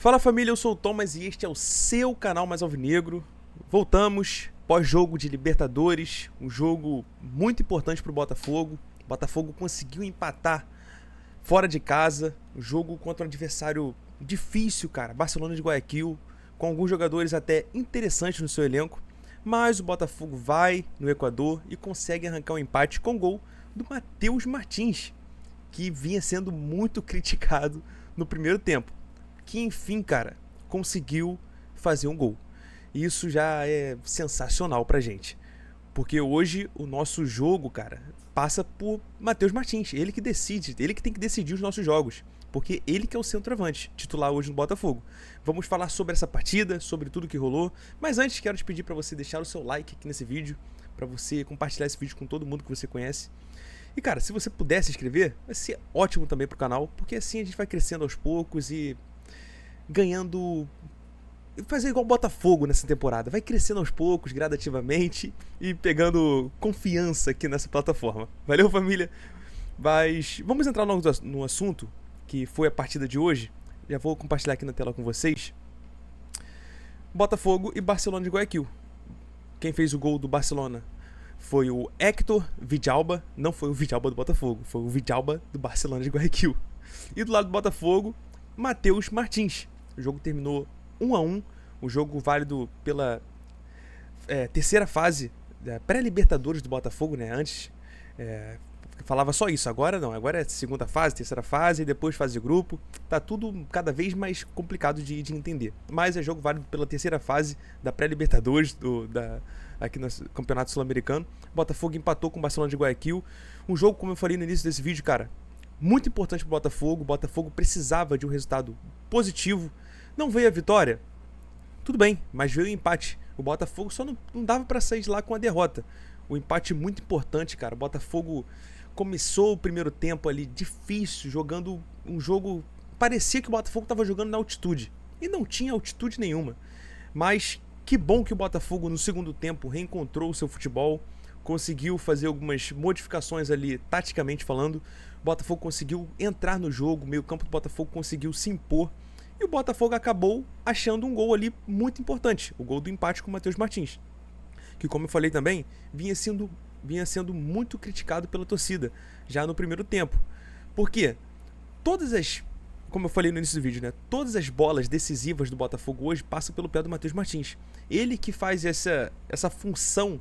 Fala família, eu sou o Thomas e este é o seu canal Mais Alvinegro. Voltamos, pós-jogo de Libertadores, um jogo muito importante para o Botafogo. O Botafogo conseguiu empatar fora de casa, um jogo contra um adversário difícil, cara, Barcelona de Guayaquil, com alguns jogadores até interessantes no seu elenco. Mas o Botafogo vai no Equador e consegue arrancar um empate com gol do Matheus Martins, que vinha sendo muito criticado no primeiro tempo. Que enfim, cara, conseguiu fazer um gol. Isso já é sensacional pra gente. Porque hoje o nosso jogo, cara, passa por Matheus Martins. Ele que decide, ele que tem que decidir os nossos jogos. Porque ele que é o centroavante titular hoje no Botafogo. Vamos falar sobre essa partida, sobre tudo que rolou. Mas antes quero te pedir para você deixar o seu like aqui nesse vídeo, para você compartilhar esse vídeo com todo mundo que você conhece. E cara, se você puder se inscrever, vai ser ótimo também pro canal, porque assim a gente vai crescendo aos poucos e ganhando, fazer igual o Botafogo nessa temporada, vai crescendo aos poucos, gradativamente e pegando confiança aqui nessa plataforma. Valeu família, mas vamos entrar logo no assunto, que foi a partida de hoje. Já vou compartilhar aqui na tela com vocês. Botafogo e Barcelona de Guayaquil. Quem fez o gol do Barcelona foi o Héctor Villalba, não foi o Villalba do Botafogo, foi o Villalba do Barcelona de Guayaquil. E do lado do Botafogo, Matheus Martins. O jogo terminou 1-1, o jogo válido pela terceira fase da pré-Libertadores do Botafogo, né? Antes falava só isso, agora não, agora é segunda fase, terceira fase e depois fase de grupo. Tá tudo cada vez mais complicado de entender. Mas é jogo válido pela terceira fase da pré-Libertadores aqui no Campeonato Sul-Americano. Botafogo empatou com o Barcelona de Guayaquil. Um jogo, como eu falei no início desse vídeo, cara, muito importante pro Botafogo. O Botafogo precisava de um resultado positivo. Não veio a vitória? Tudo bem, mas veio o empate. O Botafogo só não dava para sair de lá com a derrota. O empate muito importante, cara. O Botafogo começou o primeiro tempo ali difícil, jogando um jogo... Parecia que o Botafogo estava jogando na altitude. E não tinha altitude nenhuma. Mas que bom que o Botafogo no segundo tempo reencontrou o seu futebol. Conseguiu fazer algumas modificações ali, taticamente falando. O Botafogo conseguiu entrar no jogo, o meio-campo do Botafogo conseguiu se impor. E o Botafogo acabou achando um gol ali muito importante, o gol do empate com o Matheus Martins. Que, como eu falei também, vinha sendo muito criticado pela torcida, já no primeiro tempo. Por quê? Como eu falei no início do vídeo, né? Todas as bolas decisivas do Botafogo hoje passam pelo pé do Matheus Martins. Ele que faz essa função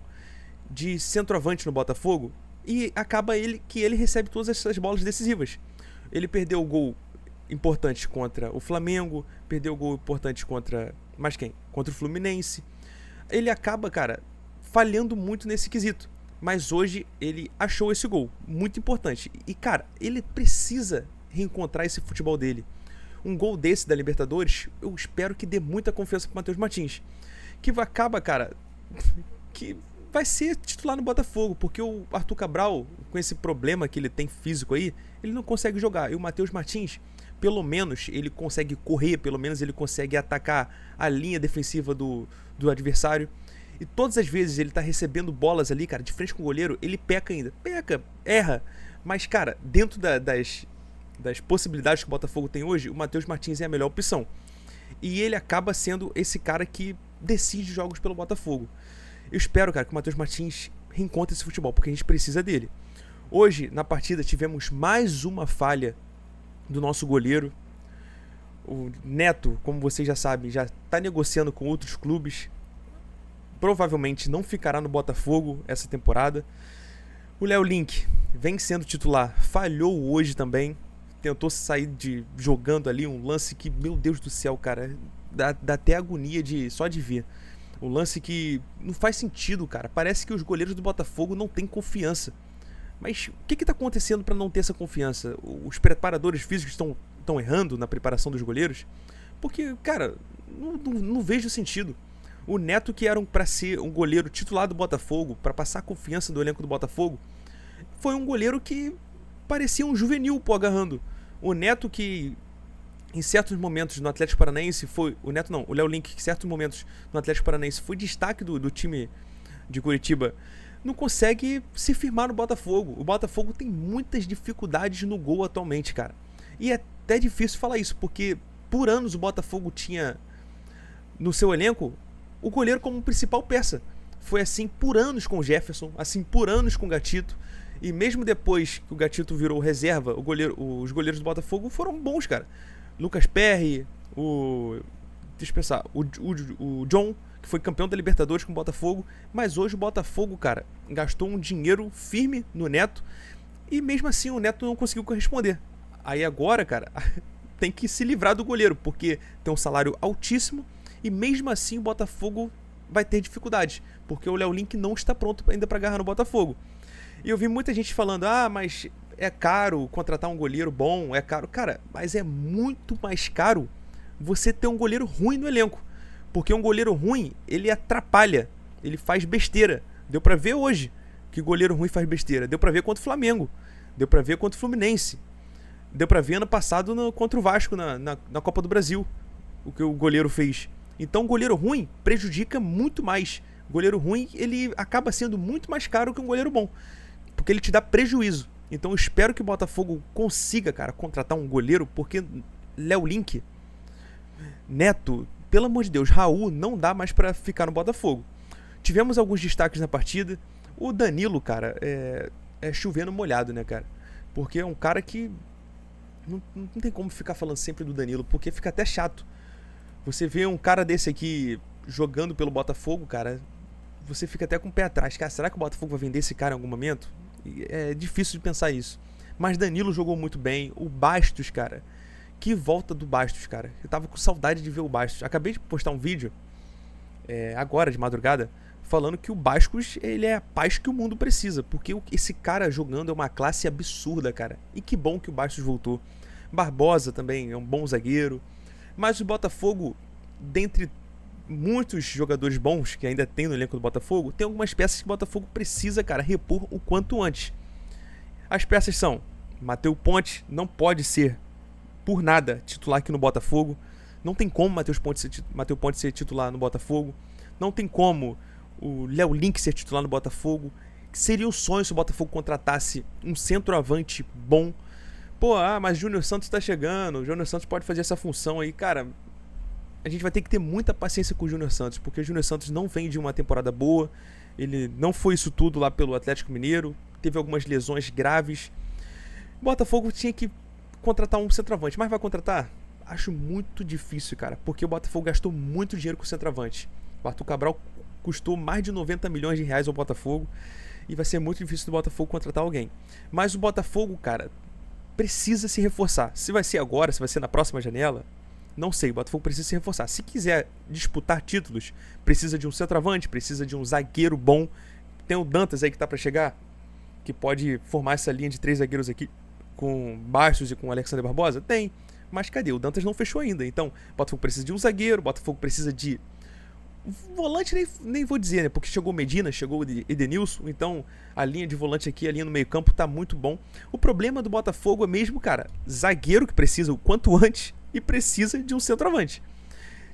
de centroavante no Botafogo e acaba que ele recebe todas essas bolas decisivas. Ele perdeu o gol importante contra o Flamengo, perdeu o gol importante contra o Fluminense. Ele acaba, cara, falhando muito nesse quesito. Mas hoje ele achou esse gol, muito importante. E, cara, ele precisa reencontrar esse futebol dele. Um gol desse da Libertadores, eu espero que dê muita confiança pro Matheus Martins. Que acaba, cara, que vai ser titular no Botafogo, porque o Arthur Cabral, com esse problema que ele tem físico aí, ele não consegue jogar. E o Matheus Martins, pelo menos ele consegue correr, pelo menos ele consegue atacar a linha defensiva do adversário. E todas as vezes ele tá recebendo bolas ali, cara, de frente com o goleiro, ele peca ainda. Peca, erra. Mas, cara, dentro das possibilidades que o Botafogo tem hoje, o Matheus Martins é a melhor opção. E ele acaba sendo esse cara que decide jogos pelo Botafogo. Eu espero, cara, que o Matheus Martins reencontre esse futebol, porque a gente precisa dele. Hoje, na partida, tivemos mais uma falha do nosso goleiro. O Neto, como vocês já sabem, já está negociando com outros clubes. Provavelmente não ficará no Botafogo essa temporada. O Léo Link vem sendo titular, falhou hoje também. Tentou sair jogando ali um lance que, meu Deus do céu, cara, dá até agonia só de ver. Um lance que não faz sentido, cara. Parece que os goleiros do Botafogo não têm confiança. Mas o que está acontecendo para não ter essa confiança? Os preparadores físicos estão errando na preparação dos goleiros? Porque, cara, não vejo sentido. O Neto, que era para ser um goleiro titular do Botafogo, para passar a confiança do elenco do Botafogo, foi um goleiro que parecia um juvenil agarrando. O Neto, que em certos momentos no Atlético Paranaense foi... O Léo Link, que em certos momentos no Atlético Paranaense foi destaque do time de Curitiba, não consegue se firmar no Botafogo. O Botafogo tem muitas dificuldades no gol atualmente, cara. E é até difícil falar isso, porque por anos o Botafogo tinha no seu elenco o goleiro como principal peça. Foi assim por anos com o Jefferson, assim por anos com o Gatito. E mesmo depois que o Gatito virou reserva, os goleiros do Botafogo foram bons, cara. Lucas Perry, deixa eu pensar, o John, que foi campeão da Libertadores com o Botafogo. Mas hoje o Botafogo, cara, gastou um dinheiro firme no Neto. E mesmo assim o Neto não conseguiu corresponder. Aí agora, cara, tem que se livrar do goleiro, porque tem um salário altíssimo. E mesmo assim o Botafogo vai ter dificuldades, porque o Léo Link não está pronto ainda para agarrar no Botafogo. E eu vi muita gente falando, mas é caro contratar um goleiro bom, é caro. Cara, mas é muito mais caro você ter um goleiro ruim no elenco. Porque um goleiro ruim, ele atrapalha, ele faz besteira. Deu pra ver hoje que goleiro ruim faz besteira. Deu pra ver contra o Flamengo, deu pra ver contra o Fluminense, deu pra ver ano passado contra o Vasco na Copa do Brasil, o que o goleiro fez. Então, goleiro ruim prejudica muito mais. Goleiro ruim, ele acaba sendo muito mais caro que um goleiro bom, porque ele te dá prejuízo. Então, eu espero que o Botafogo consiga, cara, contratar um goleiro, porque Léo Link, Neto, pelo amor de Deus, Raul, não dá mais pra ficar no Botafogo. Tivemos alguns destaques na partida. O Danilo, cara, é chovendo molhado, né, cara? Porque é um cara que não tem como ficar falando sempre do Danilo, porque fica até chato. Você vê um cara desse aqui jogando pelo Botafogo, cara, você fica até com o pé atrás. Cara, será que o Botafogo vai vender esse cara em algum momento? É difícil de pensar isso. Mas Danilo jogou muito bem. O Bastos, cara, que volta do Bastos, cara. Eu tava com saudade de ver o Bastos. Acabei de postar um vídeo, agora de madrugada, falando que o Bastos, ele é a paz que o mundo precisa. Porque esse cara jogando é uma classe absurda, cara. E que bom que o Bastos voltou. Barbosa também é um bom zagueiro. Mas o Botafogo, dentre muitos jogadores bons que ainda tem no elenco do Botafogo, tem algumas peças que o Botafogo precisa, cara, repor o quanto antes. As peças são: Matheus Ponte não pode ser, por nada, titular aqui no Botafogo. Não tem como Matheus Ponte ser titular no Botafogo. Não tem como o Léo Link ser titular no Botafogo. Seria um sonho se o Botafogo contratasse um centroavante bom. Mas Júnior Santos tá chegando, o Júnior Santos pode fazer essa função aí. Cara, a gente vai ter que ter muita paciência com o Júnior Santos, porque o Júnior Santos não vem de uma temporada boa. Ele não foi isso tudo lá pelo Atlético Mineiro, teve algumas lesões graves. O Botafogo tinha que contratar um centroavante, mas vai contratar? Acho muito difícil, cara, porque o Botafogo gastou muito dinheiro com o centroavante. O Arthur Cabral custou mais de 90 milhões de reais ao Botafogo, e vai ser muito difícil do Botafogo contratar alguém. Mas o Botafogo, cara, precisa se reforçar. Se vai ser agora, se vai ser na próxima janela, não sei. O Botafogo precisa se reforçar. Se quiser disputar títulos, precisa de um centroavante, precisa de um zagueiro bom. Tem o Dantas aí que tá pra chegar, que pode formar essa linha de 3 zagueiros aqui com Bastos e com Alexander Barbosa? Tem. Mas cadê? O Dantas não fechou ainda. Então, o Botafogo precisa de um zagueiro, o Botafogo precisa de volante, nem vou dizer, né? Porque chegou o Medina, chegou o Edenilson. Então a linha de volante aqui, a linha no meio campo tá muito bom. O problema do Botafogo é mesmo, cara, zagueiro, que precisa o quanto antes, e precisa de um centroavante.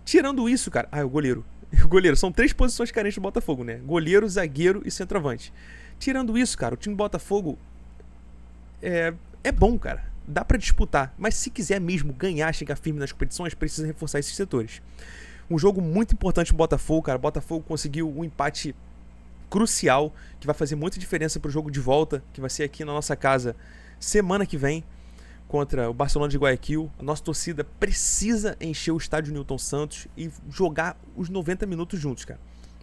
Tirando isso, cara, o goleiro. O goleiro, são 3 posições carentes do Botafogo, né? Goleiro, zagueiro e centroavante. Tirando isso, cara, o time do Botafogo é bom, cara. Dá pra disputar, mas se quiser mesmo ganhar, chegar firme nas competições, precisa reforçar esses setores. Um jogo muito importante pro Botafogo, cara. O Botafogo conseguiu um empate crucial, que vai fazer muita diferença pro jogo de volta, que vai ser aqui na nossa casa semana que vem, contra o Barcelona de Guayaquil. A nossa torcida precisa encher o estádio Newton Santos e jogar os 90 minutos juntos, cara,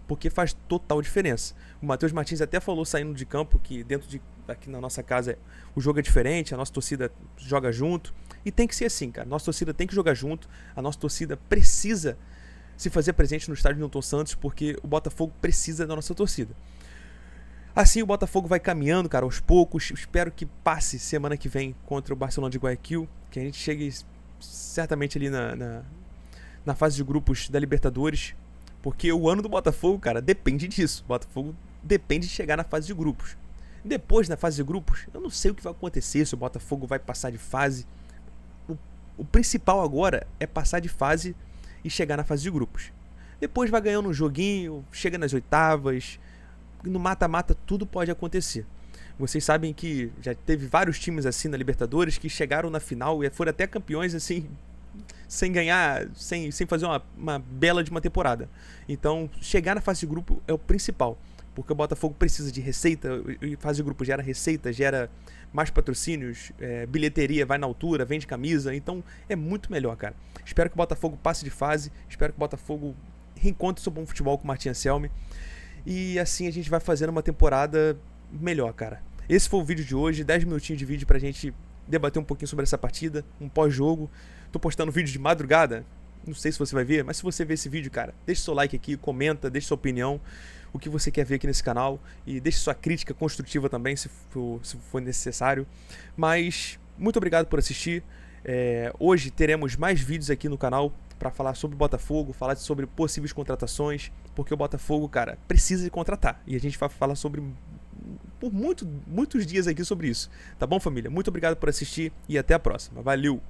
porque faz total diferença. O Matheus Martins até falou, saindo de campo, que aqui na nossa casa o jogo é diferente, a nossa torcida joga junto, e tem que ser assim, cara. A nossa torcida tem que jogar junto, a nossa torcida precisa se fazer presente no estádio Newton Santos, porque o Botafogo precisa da nossa torcida. Assim o Botafogo vai caminhando, cara, aos poucos. Espero que passe semana que vem contra o Barcelona de Guayaquil, que a gente chegue certamente ali na fase de grupos da Libertadores, porque o ano do Botafogo, cara, depende disso. O Botafogo depende de chegar na fase de grupos. Depois, na fase de grupos, eu não sei o que vai acontecer, se o Botafogo vai passar de fase. O principal agora é passar de fase e chegar na fase de grupos. Depois vai ganhando um joguinho, chega nas oitavas, no mata-mata tudo pode acontecer. Vocês sabem que já teve vários times assim na Libertadores que chegaram na final e foram até campeões assim, sem ganhar, sem fazer uma bela de uma temporada. Então, chegar na fase de grupo é o principal, porque o Botafogo precisa de receita, e fase de grupo gera receita, gera mais patrocínios, bilheteria vai na altura, vende camisa, então é muito melhor, cara. Espero que o Botafogo passe de fase, espero que o Botafogo reencontre seu bom futebol com o Martin Anselmi, e assim a gente vai fazendo uma temporada melhor, cara. Esse foi o vídeo de hoje, 10 minutinhos de vídeo pra gente debater um pouquinho sobre essa partida, um pós-jogo. Tô postando vídeo de madrugada, não sei se você vai ver, mas se você ver esse vídeo, cara, deixa seu like aqui, comenta, deixa sua opinião, o que você quer ver aqui nesse canal, e deixa sua crítica construtiva também, se for necessário. Mas, muito obrigado por assistir. Hoje teremos mais vídeos aqui no canal para falar sobre o Botafogo, falar sobre possíveis contratações, porque o Botafogo, cara, precisa de contratar, e a gente vai falar sobre por muitos dias aqui sobre isso. Tá bom, família? Muito obrigado por assistir e até a próxima. Valeu!